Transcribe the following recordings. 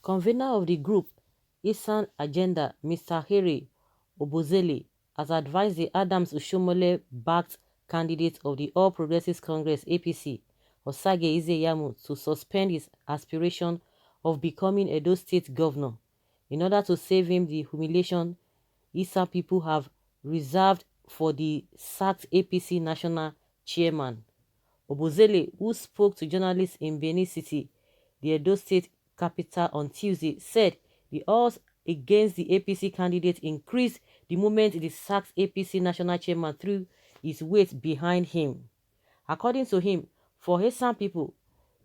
Convener of the group, Esan Agenda, Mr. Harry Oboseki, has advised the Adams Oshiomole'S-backed candidate of the All Progressives Congress (APC), Osagie Ize Iyamu, to suspend his aspiration of becoming Edo State governor. In order to save him the humiliation Isa people have reserved for the sacked APC national chairman. Oboseki, who spoke to journalists in Benin City, the Edo State capital, on Tuesday, said the odds against the APC candidate increased the moment the sacked APC national chairman threw his weight behind him. According to him, for Esan people,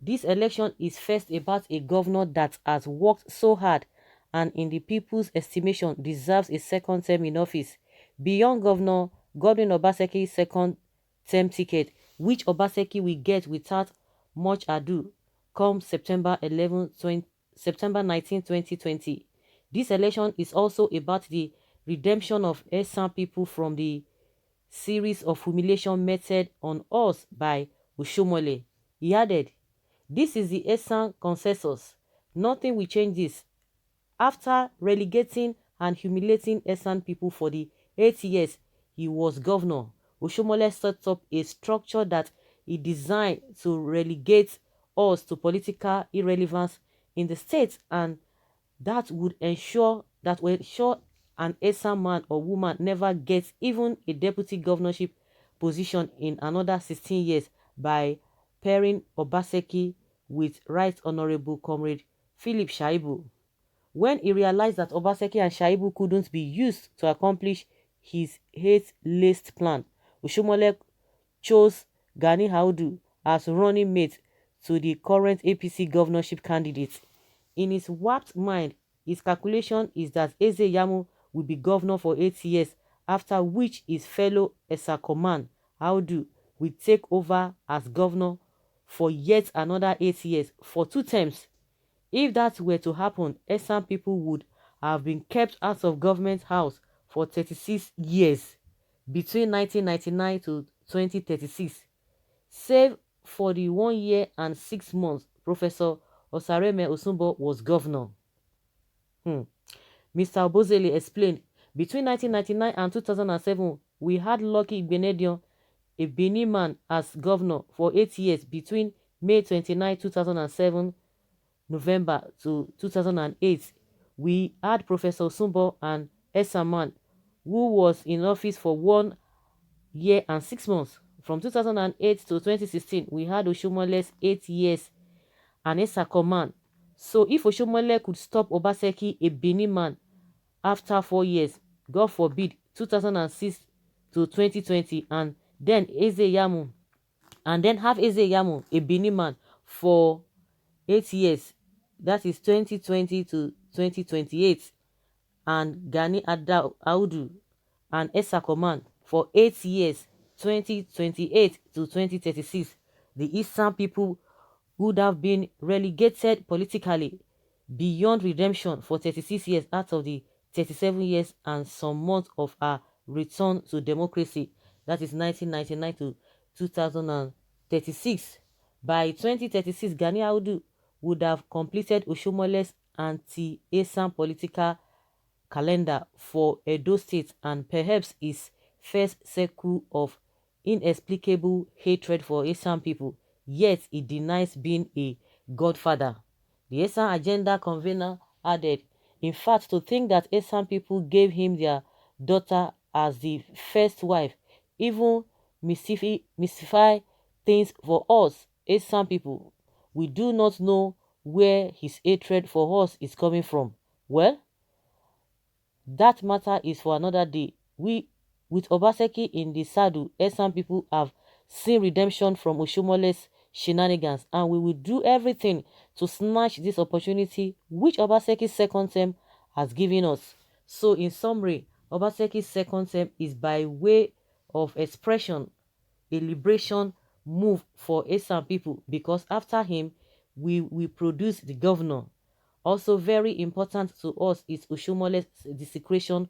this election is first about a governor that has worked so hard and in the people's estimation deserves a second term in office. Beyond Governor Godwin Obaseki's second term ticket, which Obaseki will get without much ado come September 19, 2020. This election is also about the redemption of Esan people from the series of humiliation meted on us by Oshomole. He added, "This is the Esan consensus. Nothing will change this. After relegating and humiliating Esan people for the 8 years he was governor, Oshomole set up a structure that he designed to relegate us to political irrelevance in the state, and that will ensure an Esan man or woman never gets even a deputy governorship position in another 16 years by pairing Obaseki with Right Honorable Comrade Philip Shaibu." When he realized that Obaseki and Shaibu couldn't be used to accomplish his hate-laced plan, Oshomole chose Gani Audu as running mate to the current APC governorship candidate. In his warped mind, his calculation is that Ize Iyamu will be governor for 8 years, after which his fellow Esakoman Audu will take over as governor for yet another 8 years for 2 terms. If that were to happen, Esan people would have been kept out of government house for 36 years between 1999 to 2036, save for the 1 year and 6 months Professor Osareme Osumbo was governor. Mr. Oboseki explained, "Between 1999 and 2007, we had Lucky Igbenedion, a Benin man, as governor for 8 years between May 29, 2007 November to 2008. We had Professor Osumbo and Esaman, who was in office for 1 year and 6 months. From 2008 to 2016, we had Oshiomole'S 8 years and Esakoman. So if Oshomole could stop Obaseki, a Benin man, after 4 years, God forbid, 2006 to 2020, and then have Ize Iyamu, a Benin man, for 8 years, that is 2020 to 2028, and Gani Audu and Esakoman for 8 years, 2028 to 2036, the Eastern people would have been relegated politically beyond redemption for 36 years out of the 37 years and some months of our return to democracy, that is 1999 to 2036. By 2036, Gani Audu would have completed Oshomole's anti-Esan political calendar for Edo State and perhaps his first cycle of inexplicable hatred for Esan people, yet he denies being a godfather. The Esan Agenda convener added, "In fact, to think that Esan people gave him their daughter as the first wife even mystify things for us Esan people. We do not know where his hatred for us is coming from. Well, that matter is for another day. With Obaseki in the saddle, Esan people have seen redemption from Oshiomole'S shenanigans, and we will do everything to snatch this opportunity which Obaseki's second term has given us." So in summary, Obaseki's second term is by way of expression a liberation move for Esan people, because after him we will produce the governor. Also very important to us is Oshiomole'S desecration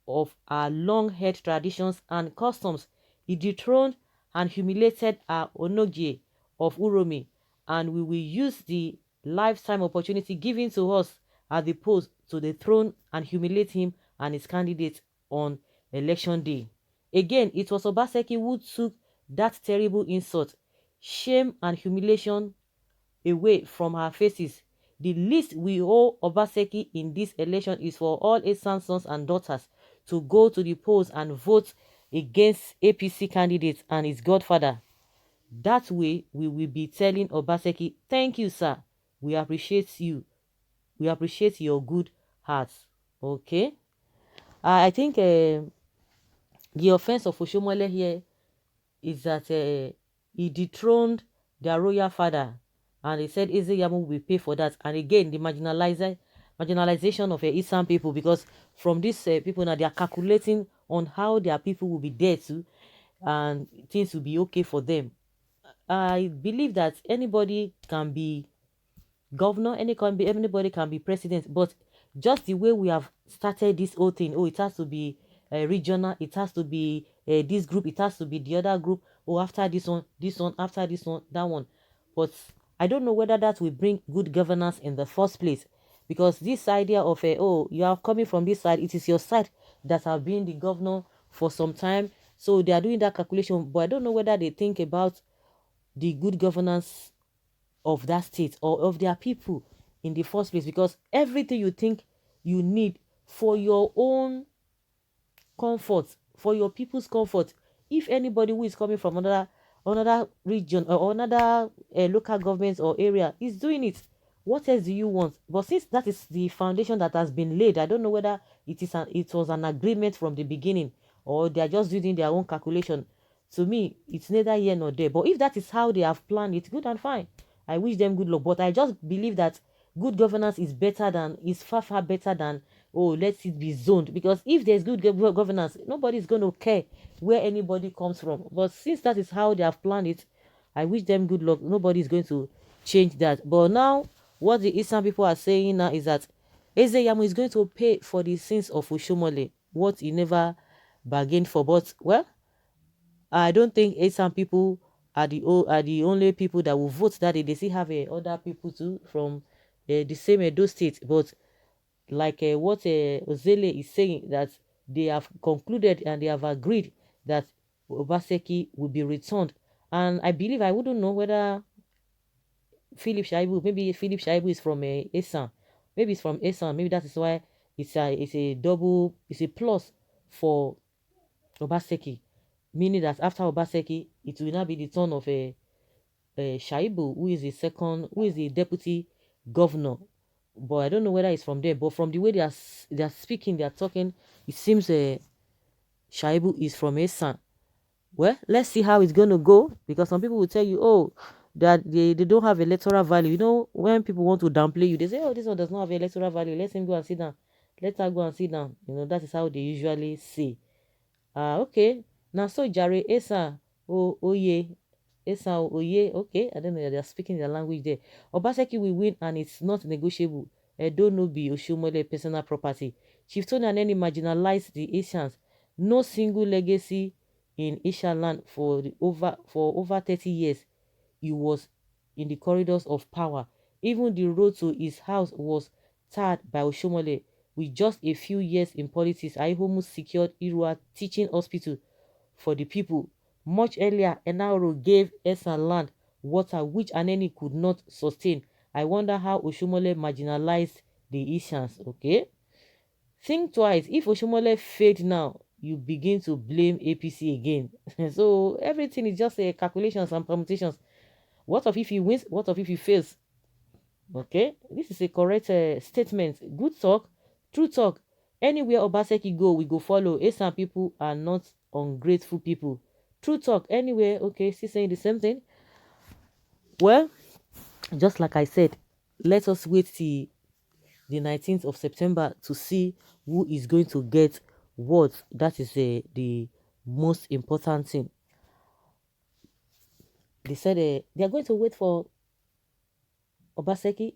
of our long-held traditions and customs. He dethroned and humiliated our Onogie of Uromi, and we will use the lifetime opportunity given to us at the polls to dethrone and humiliate him and his candidate on election day. Again, it was Obaseki who took that terrible insult, shame, and humiliation away from our faces. The least we owe Obaseki in this election is for all Esan sons and daughters to go to the polls and vote against APC candidates and his godfather. That way, we will be telling Obaseki, thank you, sir. We appreciate you. We appreciate your good heart. Okay? I think the offense of Oshomole here is that he dethroned their royal father, and he said Ize Iyamu will pay for that. And again, the marginalization of Esan people, because from these people now, they are calculating on how their people will be there too, and things will be okay for them. I believe that anybody can be governor, anybody can be president, but just the way we have started this whole thing, oh, it has to be regional, it has to be this group, it has to be the other group, oh, after this one, after this one, that one. But I don't know whether that will bring good governance in the first place, because this idea of oh, you are coming from this side, it is your side that have been the governor for some time, so they are doing that calculation, but I don't know whether they think about the good governance of that state or of their people in the first place, because everything you think you need for your own comfort, for your people's comfort, if anybody who is coming from another region or another local government or area is doing it, what else do you want? But since that is the foundation that has been laid, I don't know whether it was an agreement from the beginning, or they are just doing their own calculation. To me, it's neither here nor there. But if that is how they have planned it, good and fine. I wish them good luck. But I just believe that good governance is far, far better than, oh, let it be zoned. Because if there's good governance, nobody's going to care where anybody comes from. But since that is how they have planned it, I wish them good luck. Nobody's going to change that. But now, what the Eastern people are saying now is that Ize Iyamu is going to pay for the sins of Oshomole, what he never bargained for. But, well, I don't think Esan people are the only people that will vote that day. They still have other people too from the same Edo state. But like what Ozele is saying, that they have concluded and they have agreed that Obaseki will be returned. And I believe, I wouldn't know whether maybe Philip Shaibu is from Esan. Maybe it's from Esan. Maybe that is why it's a plus for Obaseki, meaning that after Obaseki, it will now be the turn of Shaibu, who is the deputy governor. But I don't know whether it's from there. But from the way they are speaking, they are talking, it seems Shaibu is from Esan. Well, let's see how it's going to go, because some people will tell you, oh, that they don't have electoral value. You know, when people want to downplay you, they say, oh, this one does not have electoral value. Let him go and sit down. Let her go and sit down. You know, that is how they usually say. Okay. Now, so Jare Esa, oh, oye, Esa, oye, okay. I don't know, they're speaking their language there. Obaseki will win and it's not negotiable. Edo no be Oshiomole'S personal property. Chief Tony and any marginalized the Asians. No single legacy in Isha land for over 30 years. He was in the corridors of power. Even the road to his house was tarred by Oshomole. With just a few years in politics, Aihomu secured Irua Teaching Hospital for the people. Much earlier, Enaoro gave Esan land, water, which Aneni could not sustain. I wonder how Oshomole marginalized the Ishans, okay? Think twice. If Oshomole failed now, you begin to blame APC again. So everything is just a calculations and permutations. What of if he wins? What of if he fails? Okay, this is a correct statement. Good talk, true talk. Anywhere Obaseki go, we go follow. Esan people are not ungrateful people. True talk. Anywhere, okay, still saying the same thing. Well, just like I said, let us wait till the 19th of September to see who is going to get what. That is the most important thing. They said they are going to wait for Obaseki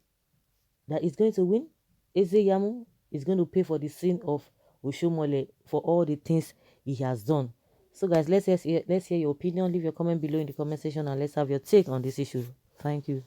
that is going to win. Ize Iyamu is going to pay for the sin of Oshomole for all the things he has done. So guys, let's hear your opinion. Leave your comment below in the comment section and let's have your take on this issue. Thank you.